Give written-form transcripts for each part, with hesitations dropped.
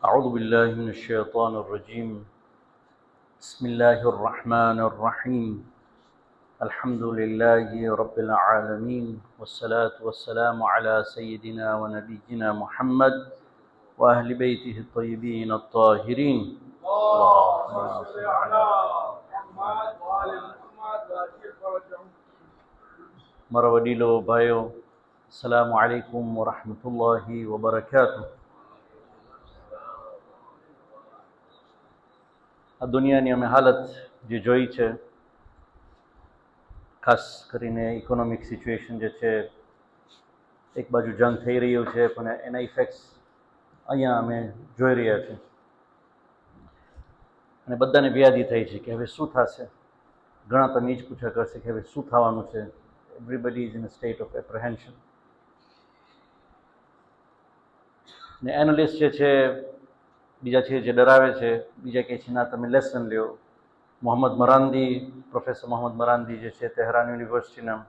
أعوذ بالله من الشيطان الرجيم. بسم الله الرحمن الرحيم. الحمد لله رب العالمين، والصلاة والسلام على سيدنا ونبينا محمد وأهل بيته الطيبين الطاهرين. اللهم صل على محمد وآل محمد وأجل فرجهم. مروديلو بايو، السلام عليكم ورحمة الله وبركاته. આ દુનિયાની અમે હાલત જે જોઈ છે, ખાસ કરીને ઇકોનોમિક સિચ્યુએશન જે છે, એક બાજુ જંગ થઈ રહ્યું છે પણ એના ઇફેક્ટ્સ અહીંયા અમે જોઈ રહ્યા છીએ અને બધાને વ્યાધિ થઈ છે કે હવે શું થશે. ઘણા તમે એ જ પૂછ્યા કરશે કે હવે શું થવાનું છે. Everybody is in a state of apprehension. ને એનાલિસ્ટ જે છે, બીજા છે જે ડરાવે છે, બીજા કહે છે ના તમે લેસન લ્યો. મોહમ્મદ મરાંદી, પ્રોફેસર મોહમ્મદ મરાંદી જે છે તેહરાન યુનિવર્સિટીના,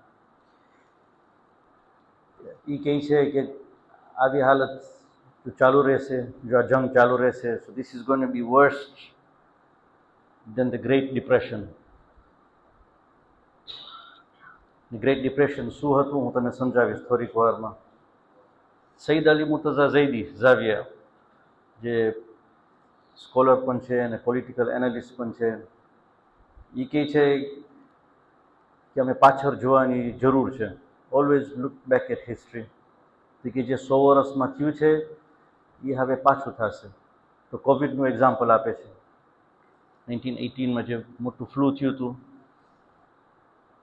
એ કહે છે કે આવી હાલત જો ચાલુ રહેશે, જો આ જંગ ચાલુ રહેશે, so this is going to be worst than the great depression. Great depression શું હતું હું તમને સમજાવીશ થોડીક વારમાં. સઈદ અલી મુર્તઝા ઝૈદી ઝાવિયા, જે સ્કોલર પણ છે અને પોલિટિકલ એનાલિસ્ટ પણ છે, એ કહે છે કે અમે પાછળ જોવાની જરૂર છે. Always look back at history. કે જે 100 વર્ષમાં થયું છે એ હવે પાછું થશે. તો કોવિડનું એક્ઝામ્પલ આપે છે. 1918માં જે મોટું ફ્લૂ થયું હતું,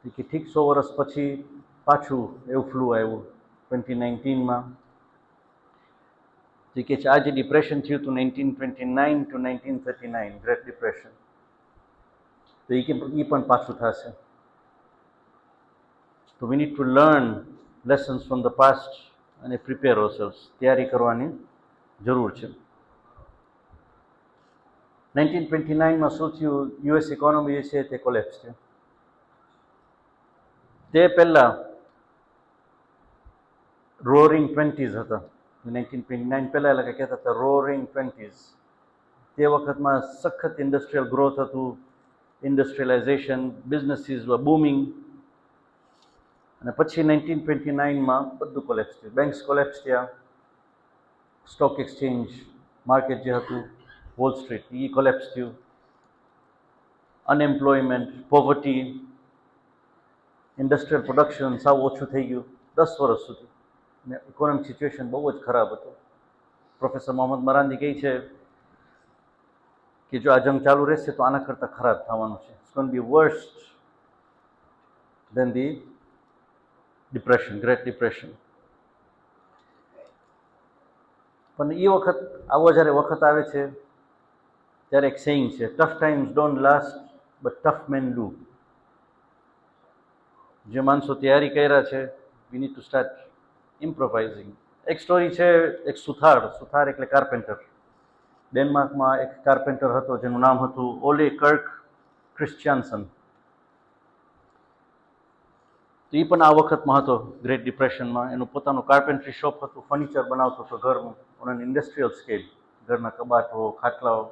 કે ઠીક 100 વર્ષ પછી પાછું એવું ફ્લૂ આવ્યું 2019માં. જે કે આ જે ડિપ્રેશન થયું હતું 1929 to 1939, ગ્રેટ ડિપ્રેશન, તો એ પણ પાછું થશે. તો we need to learn lessons from the past અને પ્રિપેર અવરસેલ્વ્સ. તૈયારી કરવાની જરૂર છે. 1929માં શું થયું? યુએસ ઇકોનોમી જે છે તે કોલેપ્સ છે. તે પહેલાં રોરિંગ 20s હતા. 1929 પહેલાં એટલે કહેતા હતા રોરિંગ 20s. તે વખતમાં સખત ઇન્ડસ્ટ્રીયલ ગ્રોથ હતું, ઇન્ડસ્ટ્રીયલાઇઝેશન, બિઝનેસીસ વર બૂમિંગ. અને પછી 1929માં બધું કોલેપ્સ થયું. બેંક્સ કોલેપ્સ થયા, સ્ટોક એક્સચેન્જ માર્કેટ જે હતું, વોલ સ્ટ્રીટ, એ કોલેપ્સ થયું. અનએમ્પ્લોયમેન્ટ, પોવર્ટી, ઇન્ડસ્ટ્રીયલ પ્રોડક્શન સાવ ઓછું થઈ ગયું 10 વર્ષ સુધી. ને ઇકોનોમિક સિચ્યુએશન બહુ જ ખરાબ હતું. પ્રોફેસર મોહમ્મદ મરાંદી કહે છે કે જો આ જંગ ચાલુ રહેશે તો આના કરતાં ખરાબ થવાનું છે. It's going to be worst than the depression, great depression. પણ એ વખત આવો જ્યારે વખત આવે છે ત્યારે એક સેઇંગ છે, tough times don't last but tough men do. જે માણસો તૈયારી કર્યા છે, we need to start improvising. એક સ્ટોરી છે, એક સુથાર એટલે કાર્પેન્ટર. ડેનમાર્કમાં એક કાર્પેન્ટર હતો જેનું નામ હતું ઓલે કર્ક ક્રિશ્ચિયાન્સન. તો એ પણ આ વખતમાં હતો, ગ્રેટ ડિપ્રેશનમાં. એનું પોતાનું કાર્પેન્ટ્રી શોપ હતું, ફર્નિચર બનાવતો હતો ઘરનું, ઓન ઇન્ડસ્ટ્રીયલ સ્કેલ. ઘરના કબાટો, ખાટલાઓ,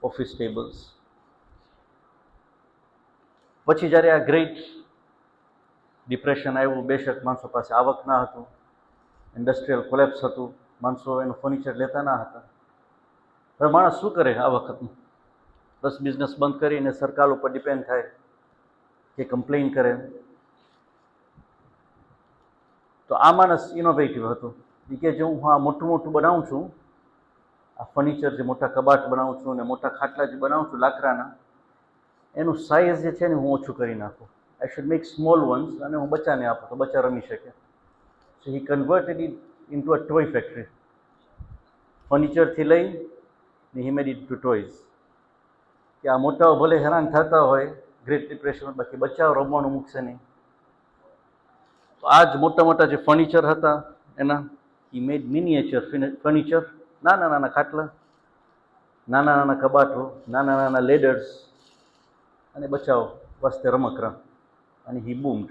ઓફિસ ટેબલ્સ. પછી જ્યારે આ ગ્રેટ ડિપ્રેશન આવ્યું, બેશક માણસો પાસે આવક ના હતું, ઇન્ડસ્ટ્રીયલ કોલેપ્સ હતું, માણસો એનું ફર્નિચર લેતા ના હતા. હવે માણસ શું કરે આ વખતમાં? બસ બિઝનેસ બંધ કરીને સરકાર ઉપર ડિપેન્ડ થાય કે કમ્પ્લેન કરે. તો આ માણસ ઇનોવેટિવ હતો. એ કે જો હું આ મોટું બનાવું છું, આ ફર્નિચર જે મોટા કબાટ બનાવું છું અને મોટા ખાટલા જે બનાવું છું લાકડાના, એનું સાઇઝ જે છે ને હું ઓછું કરી નાખું. I should make small ones અને હું બચ્ચાને આપું તો બચ્ચા રમી શકે. So he converted it into a toy factory. ફર્નિચરથી લઈ ને he made it to toys. કે આ મોટાઓ ભલે હેરાન થતા હોય ગ્રેટ ડિપ્રેશન, બાકી બચ્ચાઓ રમવાનું મૂકશે નહીં. તો આ જ મોટા જે ફર્નિચર હતા એના, હી મેડ મિનિએચર ફર્નિચર, નાના ખાટલા, નાના કબાટો, નાના લેડર્સ, અને બચાવ વાસ્તે રમકડા. અને હી બૂમ્ડ.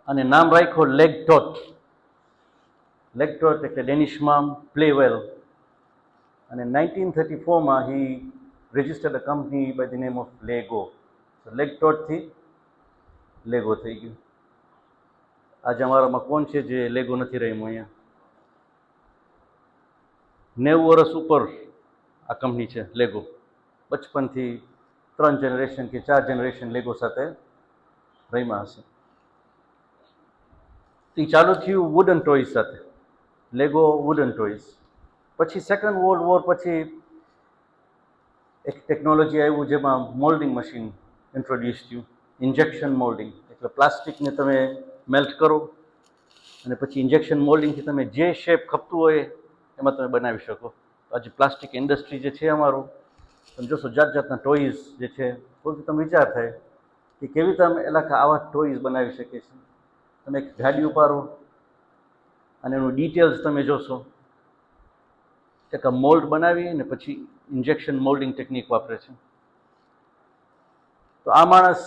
અને નામ રાખ્યો લેગ ટોટ. લેગ ટોટ એટલે ડેનિશમાં પ્લે વેલ. અને 1934માં he registered a company by the name of Lego. લેગ ટોટથી લેગો થઈ ગયું. આજે અમારામાં કોણ છે જે લેગો નથી રહ્યું અહીંયા? 90 વર્ષ ઉપર આ કંપની છે લેગો. બચપનથી 3 જનરેશન કે 4 જનરેશન લેગો સાથે રહીમાં હશે. એ ચાલુ થયું વુડન ટોયઝ સાથે, લેગો વુડન ટોયઝ. પછી સેકન્ડ વર્લ્ડ વોર પછી એક ટેકનોલોજી આવ્યું જેમાં મોલ્ડિંગ મશીન ઇન્ટ્રોડ્યુસ થયું, ઇન્જેક્શન મોલ્ડિંગ. એટલે પ્લાસ્ટિકને તમે મેલ્ટ કરો અને પછી ઇન્જેક્શન મોલ્ડિંગથી તમે જે શેપ ખપતું હોય એમાં તમે બનાવી શકો. આજે પ્લાસ્ટિક ઇન્ડસ્ટ્રી જે છે અમારું, તમે જોશો જાત જાતના ટોયઝ જે છે, તો તમે વિચાર થાય કે કેવી રીતે અમે એલાકા આવા ટોયઝ બનાવી શકીએ છીએ. તમે એક ગાડી ઉપાડો અને એનું ડિટેલ્સ તમે જોશો, એક મોલ્ડ બનાવી અને પછી ઇન્જેક્શન મોલ્ડિંગ ટેકનિક વાપરે છે. તો આ માણસ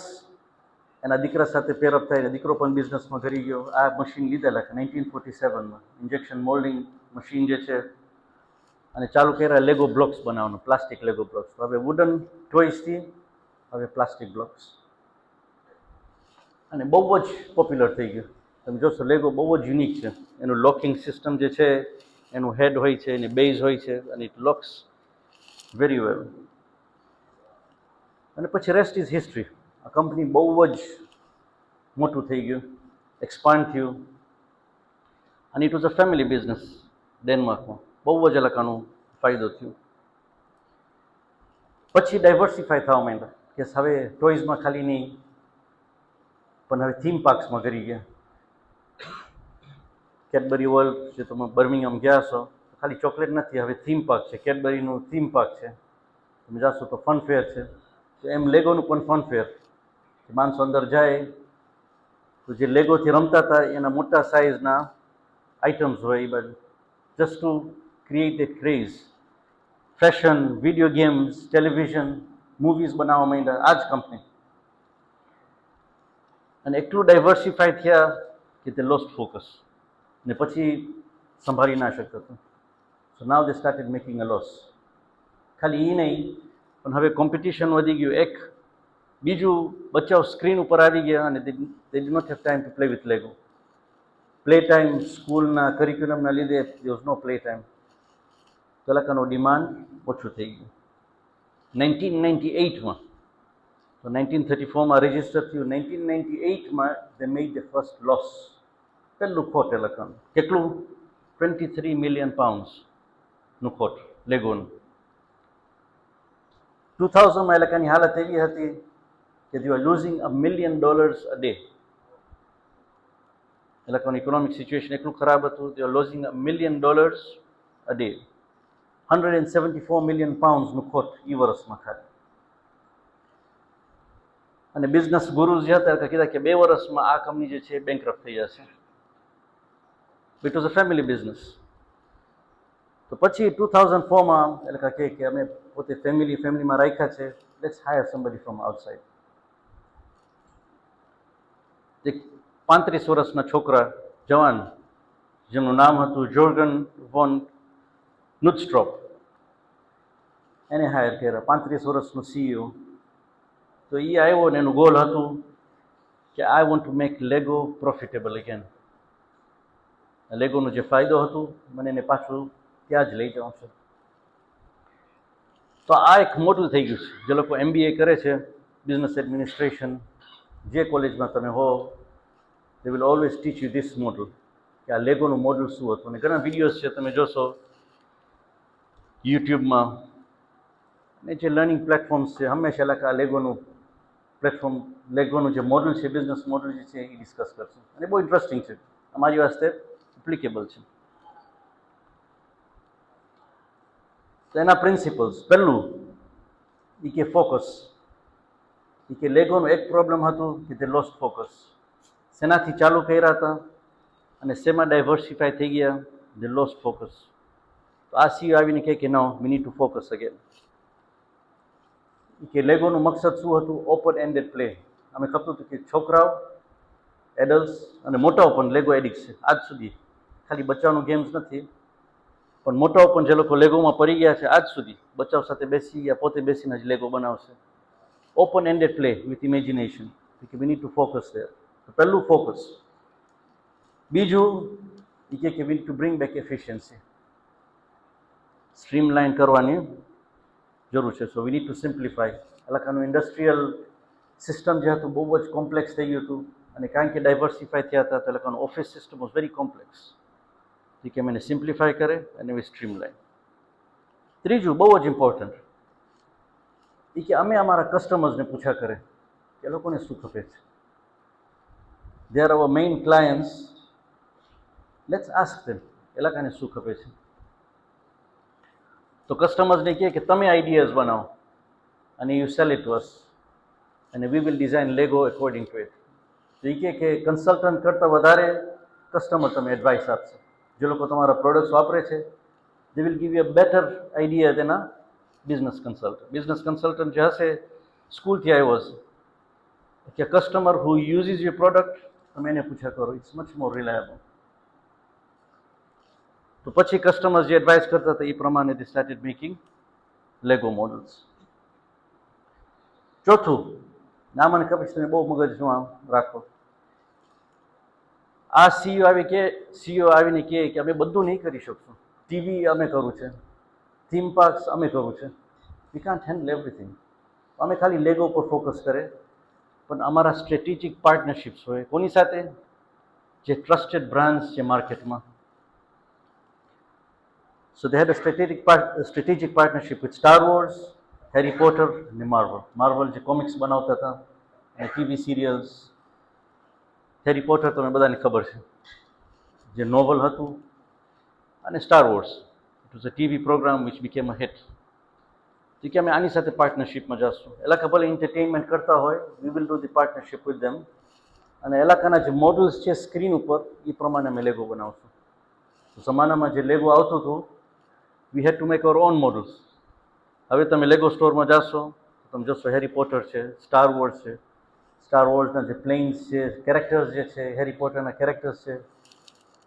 એના દીકરા સાથે પેરઅપ થાય, દીકરો પણ બિઝનેસમાં કરી ગયો. આ મશીન લીધેલા 1947માં ઇન્જેક્શન મોલ્ડિંગ મશીન જે છે, અને ચાલુ કર્યા લેગો બ્લોક્સ બનાવવાનું, પ્લાસ્ટિક લેગો બ્લોક્સ. હવે વુડન ટોયઝથી હવે પ્લાસ્ટિક બ્લોક્સ, અને બહુ જ પોપ્યુલર થઈ ગયું. તમે જોશો લેગો બહુ જ યુનિક છે. એનું લોકિંગ સિસ્ટમ જે છે, એનું હેડ હોય છે, એની બેઝ હોય છે, અને ઇટ લોકસ વેરી વેલ. અને પછી રેસ્ટ ઇઝ હિસ્ટ્રી. આ કંપની બહુ જ મોટું થઈ ગયું, એક્સપાન્ડ થયું, અને it was a family business ડેનમાર્કમાં. બહુ જ એલાકાનો ફાયદો થયો. પછી ડાયવર્સિફાય થવા માંડ્યા કે હવે ટોયઝમાં ખાલી નહીં, પણ હવે થીમ પાર્ક્સમાં કરી ગયા. કેડબરી વર્લ્ડ, જે તમે બર્મિંગહામ ગયા છો, ખાલી ચોકલેટ નથી, હવે થીમ પાર્ક છે. કેડબરીનું થીમ પાર્ક છે. તમે જાશો તો ફન ફેર છે. તો એમ લેગોનું પણ ફન ફેર. માણસો અંદર જાય તો જે લેગોથી રમતા હતા એના મોટા સાઇઝના આઇટમ્સ હોય એ બાજુ, just to create a craze. Fashion, video games, television, movies બનાવવા માંડ્યા આ જ કંપની. અને એટલું ડાયવર્સિફાય થયા કે તે લોસ્ટ ફોકસ, ને પછી સંભાળી ના શકતો હતો. So now they started making a loss. ખાલી એ નહીં, પણ હવે કોમ્પિટિશન વધી ગયું. એક બીજું બચ્ચાઓ સ્ક્રીન ઉપર આવી ગયા અને they did not have time to play with Lego. Play time સ્કૂલના કરિક્યુલમના લીધે there was no play time. કલાકારનો ડિમાન્ડ ઓછું થઈ ગયું. 1998માં, તો 1934માં રજિસ્ટર થયું. 1998માં they made the first loss. પહેલું ખોટ એ લખાનું. કેટલું? 23 મિલિયન પાઉન્ડ્સનું ખોટ લેગોનું. 2000માં એ લોકોની હાલત એવી હતી કે they are losing $1 million a day. એ લોકોનું ઇકોનોમિક સિચ્યુએશન એટલું ખરાબ હતું, they are losing $1 million a day. 174 million પાઉન્ડ્સનું ખોટ એ વર્ષમાં ખાલી. અને બિઝનેસ ગુરુઝ જે હતા કીધા કે 2 વર્ષમાં આ કંપની જે છે બેંકરપ્ટ થઈ જશે. It was a family business. તો પછી 2004માં એ લોકો કહે કે અમે પોતે ફેમિલીમાં રાખ્યા છે, let's higher somebody from outside. એક 35 વર્ષના છોકરા, જવાન, જેમનું નામ હતું જોર્ગન વોન નુડસ્ટ્રોપ, એને હાયર કર્યા. 35 વર્ષનું સીઈઓ. તો એ આવ્યો ને એનું ગોલ હતું કે I want to make Lego profitable again. લેગોનો જે ફાયદો હતું મને એને પાછું ત્યાં જ લઈ જવું છે. તો આ એક મોડલ થઈ ગયું છે. જે લોકો MBA કરે છે, બિઝનેસ એડમિનિસ્ટ્રેશન, જે કોલેજમાં તમે હો, they will always teach you this model, કે આ લેગોનું મોડલ શું હતું. અને ઘણા વિડીયોઝ છે તમે જોશો યુટ્યુબમાં, અને જે લર્નિંગ પ્લેટફોર્મ્સ છે, હંમેશા આ લેગોનું પ્લેટફોર્મ, લેગોનું જે મોડલ છે, બિઝનેસ મોડલ જે છે એ ડિસ્કસ કરશે. અને બહુ ઇન્ટરેસ્ટિંગ છે, અમારી વાસ્તે એપ્લિકેબલ છે. તો એના પ્રિન્સિપલ્સ, પહેલું એ કે ફોકસ. એ કે લેગોનું એક પ્રોબ્લેમ હતું કે તે લોસ્ટ ફોકસ. શેનાથી ચાલુ કર્યા હતા અને શેમાં ડાયવર્સિફાય થઈ ગયા? તે લોસ્ટ ફોકસ. તો આ સીઓ આવીને કહે કે no, we need to focus again. કે લેગોનું મકસદ શું હતું? Open ended play. અમે ખબર હતું કે છોકરાઓ, એડલ્ટ્સ અને મોટાઓ પણ લેગો એડિક્ટ છે આજ સુધી. ખાલી બચ્ચાઓનું ગેમ્સ નથી, પણ મોટાઓ પણ જે લોકો લેગોમાં પડી ગયા છે આજ સુધી બચ્ચાઓ સાથે બેસી ગયા, પોતે બેસીને જ લેગો બનાવશે. Open ended play with imagination, કે we need to focus there. તો પહેલું ફોકસ. બીજું એ કે we need to bring back efficiency, streamline કરવાની જરૂર છે. So we need to simplify. એલાકાનું ઇન્ડસ્ટ્રીયલ સિસ્ટમ જે હતું બહુ જ કોમ્પ્લેક્સ થઈ ગયું હતું, અને કારણ કે ડાયવર્સિફાય થયા હતા તો એ લોકોનું office system was very complex. કે અમે એને સિમ્પ્લિફાય કરે અને વી સ્ટ્રીમલાઇન. ત્રીજું બહુ જ ઇમ્પોર્ટન્ટ એ કે અમે અમારા કસ્ટમર્સને પૂછ્યા કરે કે એ લોકોને શું ખપે છે. They are our main clients, let's ask them એ લોકોને શું ખપે છે. તો કસ્ટમર્સને કહે કે તમે આઈડિયાઝ બનાવો અને you sell it to us અને we will design Lego according to it. તો એ કે કન્સલ્ટન્ટ કરતાં વધારે કસ્ટમર તમે એડવાઇસ આપશે. જે લોકો તમારા પ્રોડક્ટ્સ વાપરે છે they will give you a better idea than a business consultant. Business consultant જે હશે સ્કૂલથી આવ્યો હશે, કે customer who uses your product તમે એને પૂછ્યા કરો, ઇટ્સ મચ મોર રિલાયબલ. તો પછી કસ્ટમર્સ જે એડવાઇસ કરતા હતા એ પ્રમાણે દે સ્ટાર્ટેડ મેકિંગ લેગો મોડલ્સ. ચોથું, ના મને ખબર છે તમે બહુ મગજનું આમ રાખો, આ સીઈઓ આવીને કહે કે અમે બધું નહીં કરી શકશું. ટીવી અમે કરવું છે, થીમ પાર્ક્સ અમે કરવું છે, વી કાન્ટ હેન્ડલ એવરીથિંગ. અમે ખાલી લેગો પર ફોકસ કરે, પણ અમારા સ્ટ્રેટેજિક પાર્ટનરશિપ્સ હોય કોની સાથે? જે ટ્રસ્ટેડ બ્રાન્ડ્સ છે માર્કેટમાં. So they had a strategic partnership with Star Wars, Harry Potter અને માર્વલ. માર્વલ જે કોમિક્સ બનાવતા હતા અને ટીવી સિરિયલ્સ. હેરી પોટર તમને બધાને ખબર છે, જે નોવલ હતું, અને Star Wars it was a TV program which became a hit. તો કે અમે આની સાથે પાર્ટનરશિપમાં જશું. એલાકા ભલે એન્ટરટેનમેન્ટ કરતા હોય, we will do the partnership with them. અને એલાકાના જે મોડલ્સ છે સ્ક્રીન ઉપર એ પ્રમાણે અમે લેગો બનાવશું. તો જમાનામાં જે લેગો આવતું હતું, we had to make our own models. હવે તમે લેગો સ્ટોરમાં જાશો તો તમે જોશો હેરી પોટર છે, સ્ટાર વોર્સ છે. સ્ટાર વોર્સના જે પ્લેન્સ છે, કેરેક્ટર્સ જે છે, હેરી પોટરના કેરેક્ટર્સ છે,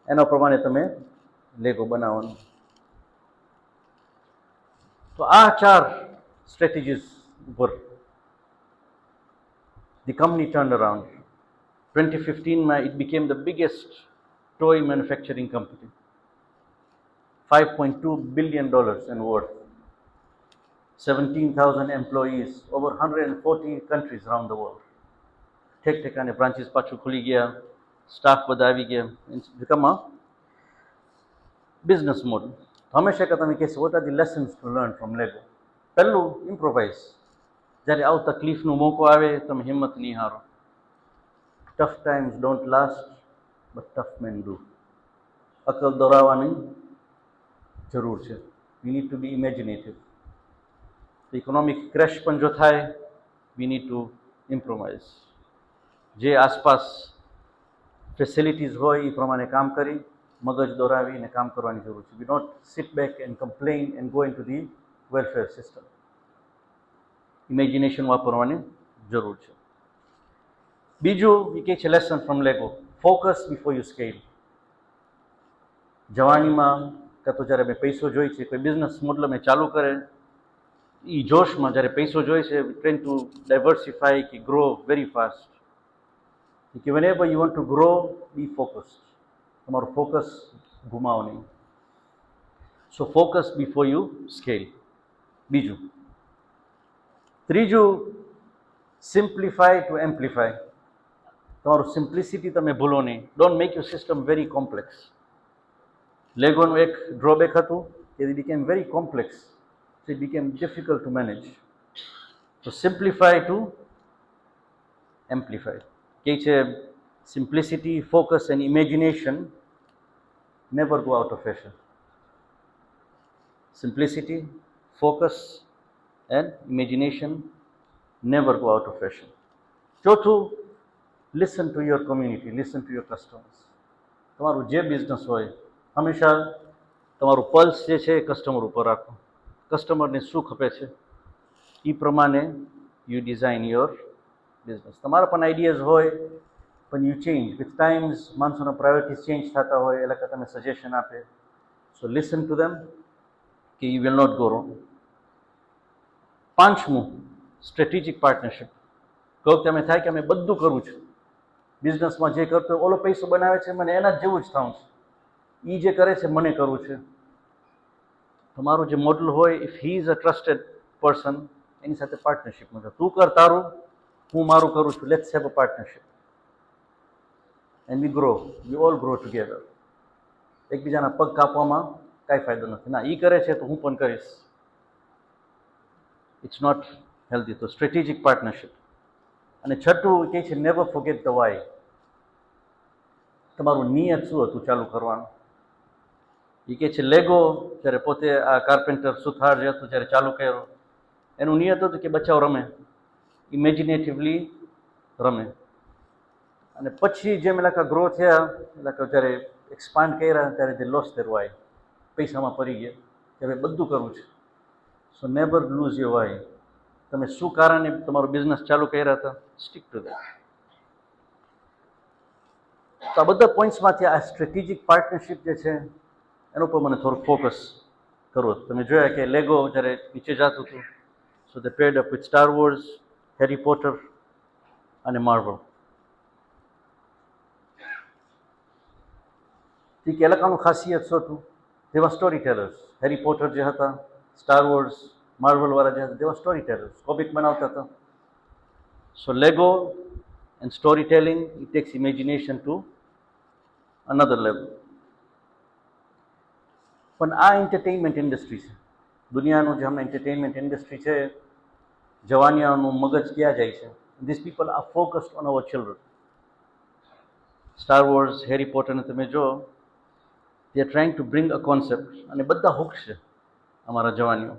એના પ્રમાણે તમે લેગો બનાવવાનું. તો આ 4 સ્ટ્રેટેજીસ ઉપર ધી કંપની ટર્ન અરાઉન્ડ. 2015માં it became the biggest toy manufacturing company. $5.2 billion in worth. 17,000 employees, over 140 countries around the world. ઠેક ઠેકાને બ્રાન્ચીસ પાછું ખુલી ગયા, સ્ટાફ બધા આવી ગયા. It's become a business model. હંમેશા કે તમે કહેશો what are the lessons to learn from Lego. પહેલું, ઇમ્પ્રોવાઇઝ. જ્યારે આવું તકલીફનો મોકો આવે તમે હિંમત નહીં હારો. Tough times don't last but tough men do. અકલ દોરાવવાની જરૂર છે. We need to be imaginative. Economic crash પણ જો થાય, વી નીડ ટુ ઇમ્પ્રોવાઇઝ. જે આસપાસ ફેસિલિટીઝ હોય એ પ્રમાણે કામ કરી, મગજ દોરાવીને કામ કરવાની જરૂર છે. We not sit back and complain and go in to the welfare system. Imagination વાપરવાની જરૂર છે. બીજું એ કહે છે lesson from Lego, focus before you scale. જવાનીમાં કાં તો જ્યારે મેં પૈસો જોઈ છે, કોઈ બિઝનેસ મોડલ અમે ચાલુ કરે એ જોશમાં જ્યારે પૈસો જોઈ છે, ટ્રેન ટુ ડાયવર્સિફાય કે ગ્રો વેરી ફાસ્ટ. કે whenever you want to grow, be focused. તમારું ફોકસ ગુમાવો નહીં. So focus before you scale. બીજું. ત્રીજું, સિમ્પ્લિફાય ટુ એમ્પ્લિફાય. તમારું સિમ્પ્લિસિટી તમે ભૂલો નહીં. Don't make your system very complex. લેગોનું એક ડ્રોબેક હતું કે it became very complex, so it became difficult to manage. So simplify to amplify. કે છે simplicity, focus and imagination never go out of fashion. Simplicity, focus and imagination never go out of fashion. ચોથું, listen to your community, listen to your customers. તમારું જે business હોય હંમેશા તમારું pulse જે છે એ કસ્ટમર ઉપર રાખો. કસ્ટમરને શું ખપે છે એ પ્રમાણે યુ ડિઝાઇન યોર બિઝનેસ. તમારા પણ આઈડિયાઝ હોય પણ યુ ચેન્જ વિથ ટાઈમ્સ. માણસોના પ્રાયોરિટીઝ ચેન્જ થતા હોય એટલે કે તમે સજેશન આપે. સો લિસન ટુ ધેમ કે you will not go wrong. પાંચમું, સ્ટ્રેટેજિક પાર્ટનરશિપ. કહું તમે થાય કે અમે બધું કરું છું, બિઝનેસમાં જે કરતો ઓલો પૈસો બનાવે છે મને એના જ જેવું જ થવું છે, એ જે કરે છે મને કરવું છે. તમારું જે મોડલ હોય, if he is a trusted person, એની સાથે પાર્ટનરશિપમાં જાઓ. તું કર તારું, હું મારું કરું છું, let's have a partnership and we grow, we all grow together. એકબીજાના પગ કાપવામાં કાંઈ ફાયદો નથી. ના, એ કરે છે તો હું પણ કરીશ. It's not healthy. તો સ્ટ્રેટેજિક પાર્ટનરશિપ. અને છઠ્ઠું કહે છે નેવર ફોરગેટ ધ વાય. તમારું નિયત શું હતું ચાલુ કરવાનું? એ કહે છે લેગો જ્યારે પોતે આ કાર્પેન્ટર સુથાર જે હતું જ્યારે ચાલુ કર્યો, એનું નિયત હતું કે બચ્ચાઓ રમે, ઇમેજિનેટિવલી રમે. અને પછી જેમ એલાકા ગ્રો થયા, એલાકા જ્યારે એક્સપાન્ડ કર્યા ત્યારે તે લોસ their વાય, પૈસામાં પડી ગયા કે હવે બધું કરવું છે. સો નેવર લૂઝ યોર વાય. તમે શું કારણે તમારો બિઝનેસ ચાલુ કર્યા હતા, સ્ટીક ટુ ધેટ. તો આ બધા પોઈન્ટ્સમાંથી આ સ્ટ્રેટેજિક પાર્ટનરશિપ જે છે એના ઉપર મને થોડુંક ફોકસ કરવું હતું. તમે જોયા કે લેગો જ્યારે નીચે જતું હતું, so they paired up with Star Wars, Harry Potter અને માર્વલ. કે એ લોકોનું ખાસિયત શું હતું? તેવા સ્ટોરી ટેલર્સ. હેરી પોટર જે હતા, સ્ટાર વોર્સ, માર્વલ વાળા જે હતા, તેવા સ્ટોરી ટેલર્સ, કોમિક બનાવતા હતા. So Lego and story telling, it takes imagination to another level. પણ આ એન્ટરટેઇનમેન્ટ ઇન્ડસ્ટ્રી છે, દુનિયાનું જે હમણાં એન્ટરટેઇનમેન્ટ ઇન્ડસ્ટ્રી છે, જવાનિયાનું મગજ ક્યાં જાય છે? This people are focused on our children. Star Wars, Harry પોટરને તમે જો, they are trying to bring a concept, અને બધા હુક્સ છે અમારા જવાનીઓ.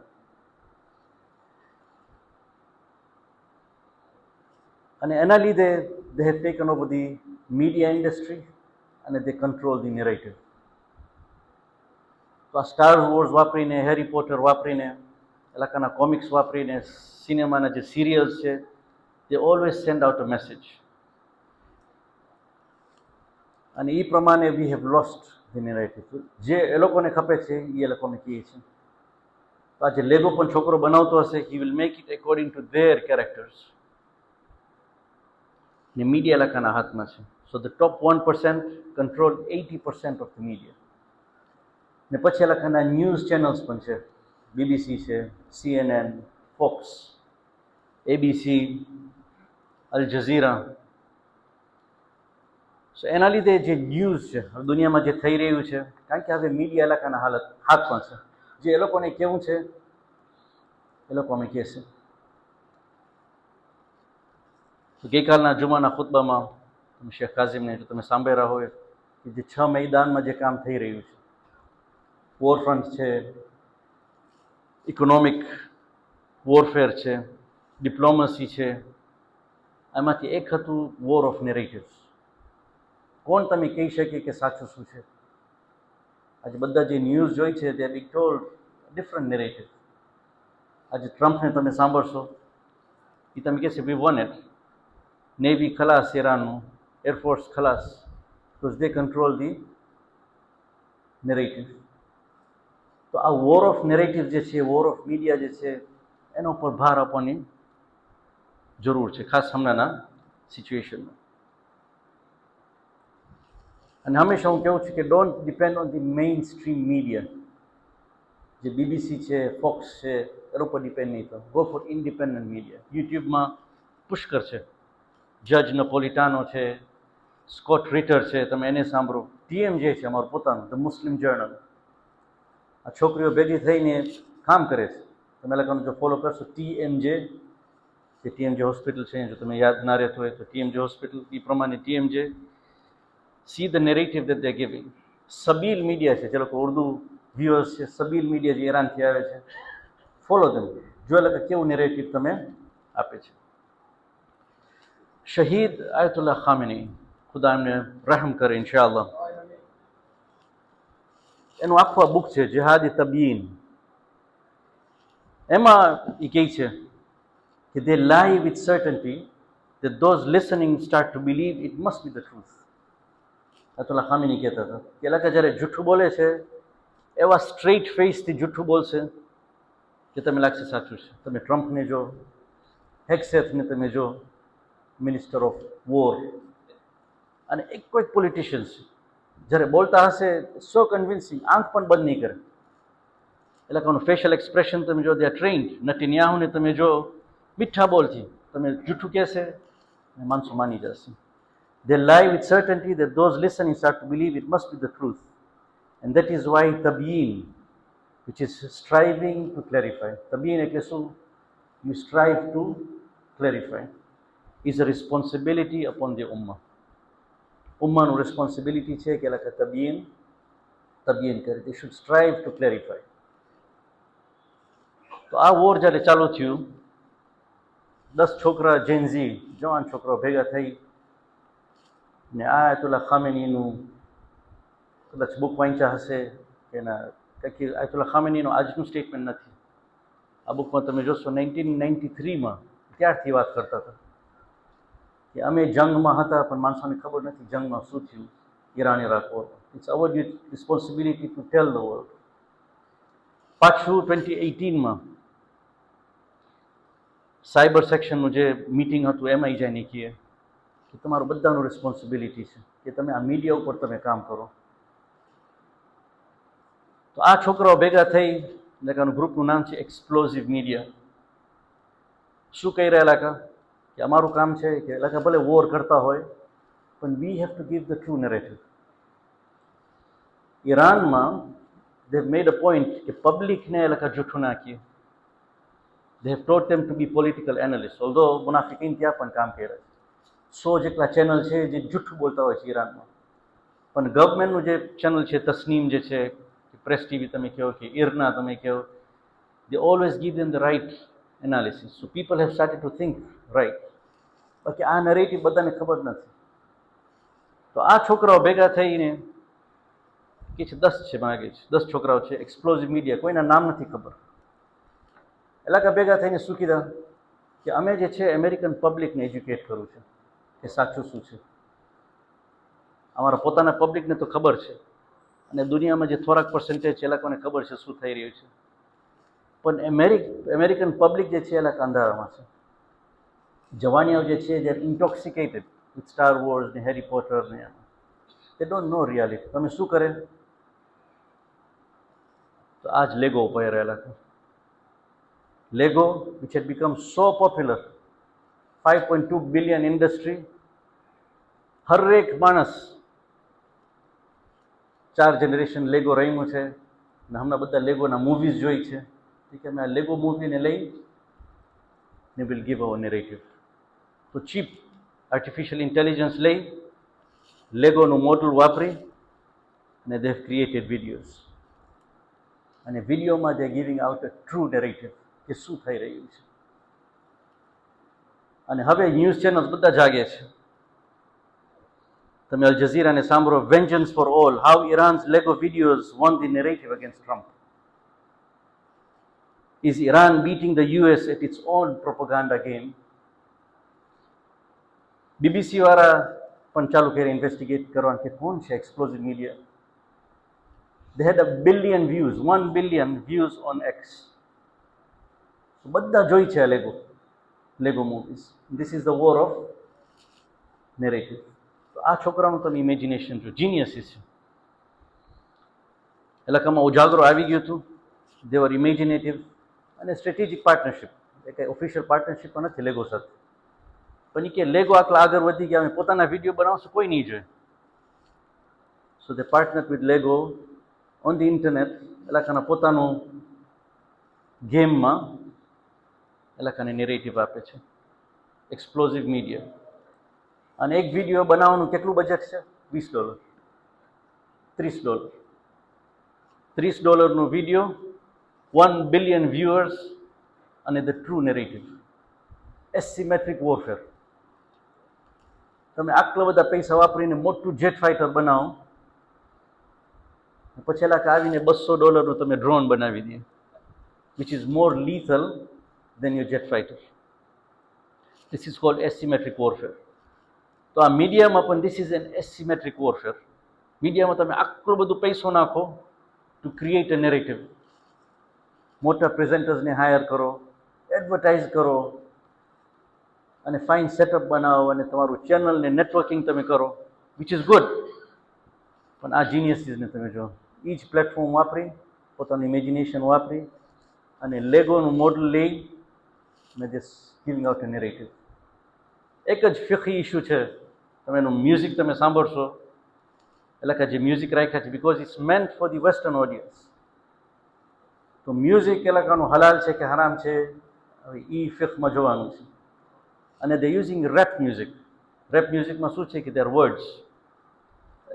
અને એના લીધે they have taken over the media industry અને they control the narrative. તો આ સ્ટાર વોર્સ વાપરીને, હેરી પોટર વાપરીને, એલાકાના કોમિક્સ વાપરીને, સિનેમાના જે સિરિયલ્સ છે, they always send out a message. અને એ પ્રમાણે we have lost the narrative. જે એ લોકોને ખપે છે એ લોકોને કહે છે. તો આ જે લેગો પણ છોકરો બનાવતો હશે, he will make it according to their characters. ને મીડિયા એલાકાના હાથમાં છે. સો the top 1% control 80% of the media. ને પછી એલાકાના ન્યૂઝ ચેનલ્સ પણ છે, BBC છે, CNN, focus, ABC, Al Jazeera. સો એના લીધે જે ન્યૂઝ છે દુનિયામાં જે થઈ રહ્યું છે, કારણ કે હવે મીડિયા એલાકાના હાથમાં છે. જે એ લોકોને કેવું છે એ લોકો અમે કહેશે. ગઈકાલના જુમાના ખુતબામાં શેખ કાઝિમને જો તમે સાંભળ્યા હોય કે જે 6 મેદાનમાં જે કામ થઈ રહ્યું છે, વોરફ્રન્ટ છે, ઇકોનોમિક વોરફેર છે, ડિપ્લોમસી છે, એમાંથી એક હતું વોર ઓફ નેરેટિવ્સ. કોણ તમે કહી શકીએ કે સાચું શું છે? આજે બધા જે ન્યૂઝ જોઈ છે તે બી ટોલ્ડ ડિફરન્ટ નેરેટિવ. આજે ટ્રમ્પને તમે સાંભળશો, એ તમે કહેશે વી વોન ઇટ, નેવી ખલાસ ઈરાનનું, એરફોર્સ ખલાસ, because they control the narrative. તો આ વોર ઓફ નેરેટિવ જે છે, વોર ઓફ મીડિયા જે છે, એના ઉપર ભાર આપવાની જરૂર છે, ખાસ હમણાંના સિચ્યુએશનમાં. અને હંમેશા હું કહું છું કે don't depend on the main stream media. જે BBC છે, ફોક્સ છે, એના ઉપર ડિપેન્ડ નહીં કરો. Go for independent media. યુટ્યુબમાં પુષ્કર છે, જજ નપોલિટાનો છે, સ્કોટ રિટર છે, તમે એને સાંભળો. TMJ છે અમારું પોતાનું, ધ મુસ્લિમ જર્નલ. આ છોકરીઓ ભેગી થઈને કામ કરે છે, તમે લોકોને જો ફોલો કરશો, TMJ, જે TMJ હોસ્પિટલ છે, જો તમે યાદ ના રહેતું હોય તો TMJ હોસ્પિટલ, એ પ્રમાણે TMJ. See the narrative that they're giving. Sabil media છે, જે લોકો ઉર્દુ વ્યુઅર્સ છે, સબીલ મીડિયા જે ઈરાનથી આવે છે, ફોલો ધેમ. જો એ લોકો કેવું નેરેટિવ તમે આપે છે. શહીદ આયતુલ્લાહ ખામેની, ખુદા એમને રહેમ કરે ઇન્શાઅલ્લાહ, એનું આખું આ બુક છે જિહાદી તબયીન. એમાં એ કહે છે કે they lie with certainty that those listening start to believe it must be the truth. આયતુલ્લાહ ખામેની કહેતા હતા કે એ લોકો જ્યારે જૂઠું બોલે છે એવા સ્ટ્રેઇટ ફેસથી જૂઠું બોલશે કે તમે લાગશે સાચું છે. તમે ટ્રમ્પને જો, હેક્સેથને તમે જો, મિનિસ્ટર ઓફ વોર, અને એક કોઈક પોલિટિશિયન્સ જ્યારે બોલતા હશે સો કન્વિન્સિંગ, આંખ પણ બંધ નહીં કરે. એ લોકોનું ફેશિયલ એક્સપ્રેશન તમે જો, દે આર ટ્રેન્ડ. નેતન્યાહુને તમે જો, મીઠા બોલથી તમે જૂઠું કહેશે અને માણસો માની જશે. They lie with certainty that those listening start to believe it must be the truth. And that is why tabyin, which is striving to clarify, tabyin એટલે શું? You strive to clarify, is a responsibility upon the ummah. ઉમ્માનું responsibility છે કે એ લોકો તબયીન કરે. They should strive to clarify. તો આ war જ્યારે ચાલુ થયું, 10 છોકરા જેનઝી જવાન છોકરાઓ ભેગા થઈ ને આ આયતુલ્લા ખામેનીનું કદાચ બુક વાંચ્યા હશે કે એના કંઈક, આયતુલ્લા ખામેનીનું આજનું સ્ટેટમેન્ટ નથી. આ બુકમાં તમે જોશો 1993માં ત્યારથી વાત કરતા હતા કે અમે જંગમાં હતા પણ માણસોને ખબર નથી જંગમાં શું થયું Iran Iraq war. It's our responsibility to tell the world. પાછું 2018માં સાયબર સેક્શનનું જે મિટિંગ હતું એમાં જઈને કહીએ કે તમારું બધાનું રિસ્પોન્સિબિલિટી છે કે તમે આ મીડિયા ઉપર તમે કામ કરો. તો આ છોકરાઓ ભેગા થઈ, એનું ગ્રુપનું નામ છે એક્સપ્લોઝિવ મીડિયા. શું કહી રહ્યા હતા કે અમારું કામ છે કે એ લોકો ભલે વોર કરતા હોય પણ we have to give the true narrative. ઈરાનમાં they have made a point કે પબ્લિકને એ લોકો જૂઠું નાખીએ. They have taught them to be political analysts, although મુનાફિકીન ત્યાં પણ કામ કરે છે. 100 જેટલા ચેનલ છે જે જૂઠું બોલતા હોય છે ઈરાનમાં. પણ ગવર્મેન્ટનું જે ચેનલ છે, તસ્નીમ જે છે, પ્રેસ ટીવી તમે કહો કે ઇરના તમે કહો, they always give them the right analysis. So people have started to think right. બાકી આ નરેટિવ બધાને ખબર નથી. તો આ છોકરાઓ ભેગા થઈને કે છે 10 છે માગે છે, 10 છોકરાઓ છે, એક્સપ્લોઝિવ મીડિયા, કોઈના નામ નથી ખબર. એલાકા ભેગા થઈને શું કીધા કે અમે જે છે અમેરિકન પબ્લિકને એજ્યુકેટ કરવું છે કે સાચું શું છે. અમારા પોતાના પબ્લિકને તો ખબર છે અને દુનિયામાં જે થોડાક પર્સન્ટેજ છે એ લોકોને ખબર છે શું થઈ રહ્યું છે. પણ અમેરિકન પબ્લિક જે છે એ લોકો અંધારામાં છે. જવાનીઓ જે છે they are intoxicated with Star Wars ને હેરી પોટર ને, દે ડોન્ટ નો રિયાલિટી. તમે શું કરે તો આજ લેગો ઉપર રહેલા છે. Lego, which had become so popular, 5.2 billion industry, હરેક માણસ 4 જનરેશન લેગો રમ્યું છે અને હમણાં બધા લેગોના મૂવીઝ જોઈ છે કે અમે આ લેગો મૂવીને લઈ ને વિલ ગીવ અવર નેરેટિવ. તો ચીપ આર્ટિફિશિયલ ઇન્ટેલિજન્સ લઈ લેગોનું મોડલ વાપરી અને દે હેવ ક્રિએટેડ વિડીયોઝ, અને વિડીયોમાં they giving out a true narrative કે શું થઈ રહ્યું છે. અને હવે ન્યૂઝ ચેનલ્સ બધા જાગે છે. તમે અલ જઝીરાને સાંભળો, vengeance for all, how Iran's Lego videos won the narrative against Trump. Is Iran beating the US at its own propaganda game. BBC વાળા પણ ચાલુ કરી ઇન્વેસ્ટિગેટ કરવાનું કે કોણ છે explosive media. They had 1 billion views, 1 billion views on X. બધા જોઈ છે Lego movies. This is the war of narrative. તો આ છોકરાનું તમે ઇમેજિનેશન જો, જીનિયસીસ છે. એલાકામાં ઉજાગરો આવી ગયું હતું. દે વર ઇમેજિનેટિવ અને સ્ટ્રેટેજિક પાર્ટનરશિપ. એ કંઈ ઓફિશિયલ પાર્ટનરશિપ પણ નથી લેગો સાથે. પણ એ કે લેગો આટલા આગળ વધી ગયા, અમે પોતાના વિડીયો બનાવશું કોઈ નહીં જોઈએ. So they partner with Lego on the internet. એલાકાના પોતાનું ગેમમાં એલાકાને નેરેટિવ આપે છે. Explosive media. અને એક વિડીયો બનાવવાનું કેટલું બજેટ છે? $20, $30. $30નું વિડીયો, 1 બિલિયન વ્યુઅર્સ અને the true narrative. Asymmetric warfare. તમે આટલા બધા પૈસા વાપરીને મોટું જેટ ફાઇટર બનાવો, પછી એલાકા આવીને $200નું તમે ડ્રોન બનાવી દે, which is more lethal than your jet fighter. This is called asymmetric warfare. તો આ મીડિયામાં પણ this is an asymmetric warfare. મીડિયામાં તમે આટલું બધું પૈસો નાખો ટુ ક્રિએટ અ નેરેટિવ. મોટા પ્રેઝન્ટર્સને હાયર કરો, એડવર્ટાઇઝ કરો અને ફાઇન સેટઅપ બનાવો અને તમારું ચેનલને નેટવર્કિંગ તમે કરો, વિચ ઇઝ ગુડ. પણ આ જીનિયસીસને તમે જો, એ જ પ્લેટફોર્મ વાપરી, પોતાનું ઇમેજિનેશન વાપરી અને લેગોનું મોડલ લઈ અને જસ્ટ ગિવિંગ આઉટ અ નેરેટિવ. એક જ ફિકી ઇસ્યુ છે, તમે એનું મ્યુઝિક તમે સાંભળશો એટલે કે જે મ્યુઝિક રાખ્યા છે because it's meant for the western audience. તો મ્યુઝિક એલાકાનું હલાલ છે કે હરામ છે, હવે એ ફિકમાં જોવાનું છે. અને દે યુઝિંગ રેપ મ્યુઝિક. રેપ મ્યુઝિકમાં શું છે કે દેર વર્ડ્સ,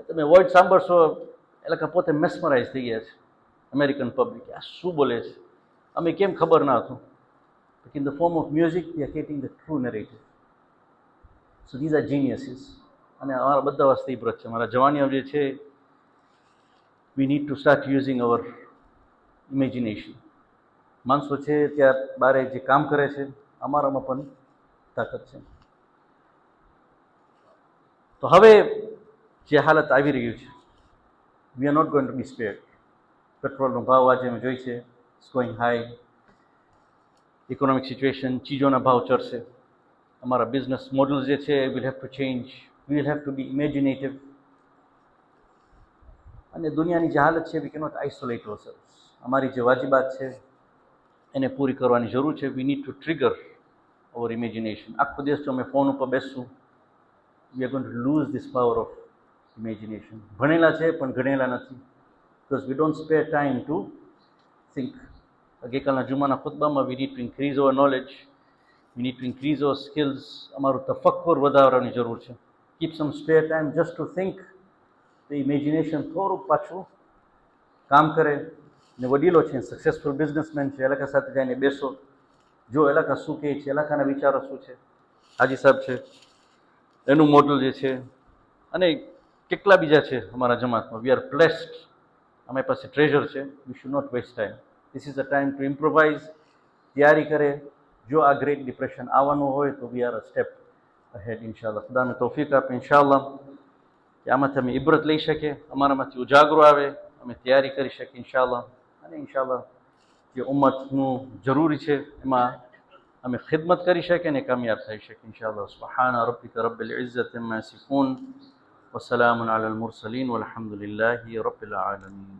તમે વર્ડ સાંભળશો એટલે કે પોતે મેસ્મરાઇઝ થઈ ગયા છે અમેરિકન પબ્લિક, આ શું બોલે છે, અમે કેમ ખબર ના હતું. In the form of music they are getting the true narrative. So these are geniuses. અને અમારા બધા વાસ્તે ઇબ્રત છે. અમારા જવાનીઓ જે છે, we need to start using our imagination. માણસો છે ત્યાં બારે જે કામ કરે છે, અમારામાં પણ તાકાત છે. તો હવે જે હાલત આવી રહ્યું છે, we are not going to be spared. પેટ્રોલનો ભાવ આજે અમે જોઈ છે, it's going high. Economic situation, ચીજોના ભાવ ચડશે. અમારા બિઝનેસ મોડલ જે છે will have to change, will have to be imaginative. અને દુનિયાની જે હાલત છે વી કેનોટ આઇસોલેટ અવરસેલ્વ્સ. અમારી જે વાજિબાત છે એને પૂરી કરવાની જરૂર છે. We need to trigger our imagination. આખો દિવસ જો અમે ફોન ઉપર બેસશું, we are going to lose this power of imagination. ભણેલા છે પણ ગણેલા નથી, because we don't spare time to think. ગઈકાલના જુમાના ખુતબામાં we need to increase our knowledge, we need to increase our skills. અમારું તફક્કુર વધારવાની જરૂર છે. Keep some spare time just to think. તો ઇમેજિનેશન થોડુંક પાછું કામ કરે. ને વડીલો છે, સક્સેસફુલ બિઝનેસમેન છે, એલાકા સાથે જઈને બેસો, જો એલાકા શું કહે છે, એલાકાના વિચારો શું છે. હાજી સાહેબ છે, એનું મોડલ જે છે, અને કેટલા બીજા છે અમારા જમાતમાં. વી આર બ્લેસ્ડ, અમારી પાસે ટ્રેઝર છે. We should not waste time. This is a time to improvise. તૈયારી કરે. જો આ ગ્રેટ ડિપ્રેશન આવવાનું હોય તો we are a step ahead ઇન્શાલ્લાહ. ખુદાને તૌફીક આપે ઇન્શાલ્લાહ કે આમાંથી અમે ઇબ્રત લઈ શકીએ, અમારામાંથી ઉજાગરો આવે, અમે તૈયારી કરી શકીએ ઇન્શાલ્લાહ. અને ઇન્શાલ્લાહ જે ઉમ્મતનું જરૂરી છે એમાં અમે ખિદમત કરી શકીએ અને કામયાબ થઈ શકીએ ઇન્શાલ્લાહ. સુબ્હાન રબ્બિકા રબ્બિલ ઇઝ્ઝતિ અમ્મા યસિફૂન વ સલામુન અલલ મુરસલીન વલહમ્દુલિલ્લાહિ રબ્બિલ આલમીન.